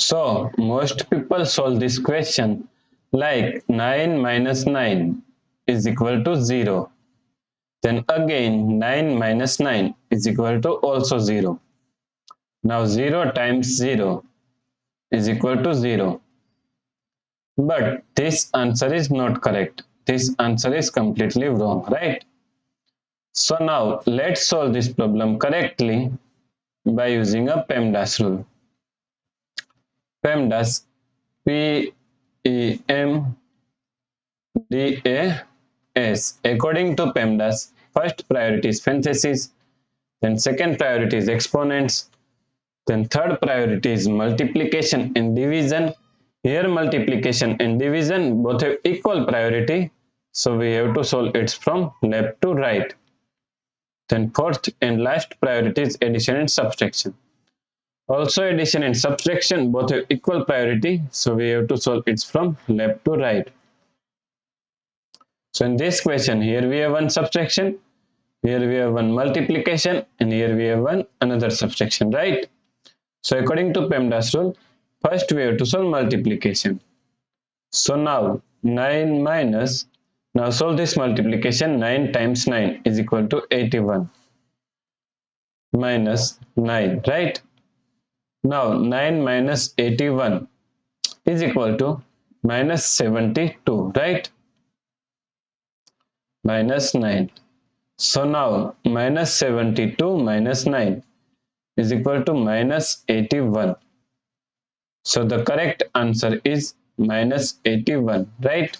So most people solve this question like 9 minus 9 is equal to 0. Then again 9 minus 9 is equal to also 0. Now 0 times 0 is equal to 0. But this answer is not correct. This answer is completely wrong, right? So now let's solve this problem correctly by using a PEMDAS rule. PEMDAS, P-E-M-D-A-S. According to PEMDAS, first priority is parentheses, then second priority is exponents, then third priority is multiplication and division. Here multiplication and division both have equal priority, so we have to solve it from left to right. Then fourth and last priority is addition and subtraction. Also addition and subtraction both have equal priority, so we have to solve it from left to right. So in this question, here we have one subtraction, here we have one multiplication, and here we have one another subtraction, right? So according to PEMDAS rule, first we have to solve multiplication. So now 9 minus, now solve this multiplication. 9 times 9 is equal to 81 minus 9, right? Now 9 minus 81 is equal to minus 72, right? Minus 9. So now minus 72 minus 9 is equal to minus 81. So the correct answer is minus 81, right?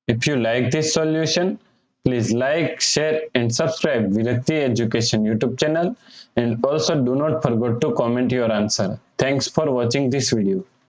If you like this solution, please like, share and subscribe Virakti Education YouTube channel, and also do not forget to comment your answer. Thanks for watching this video.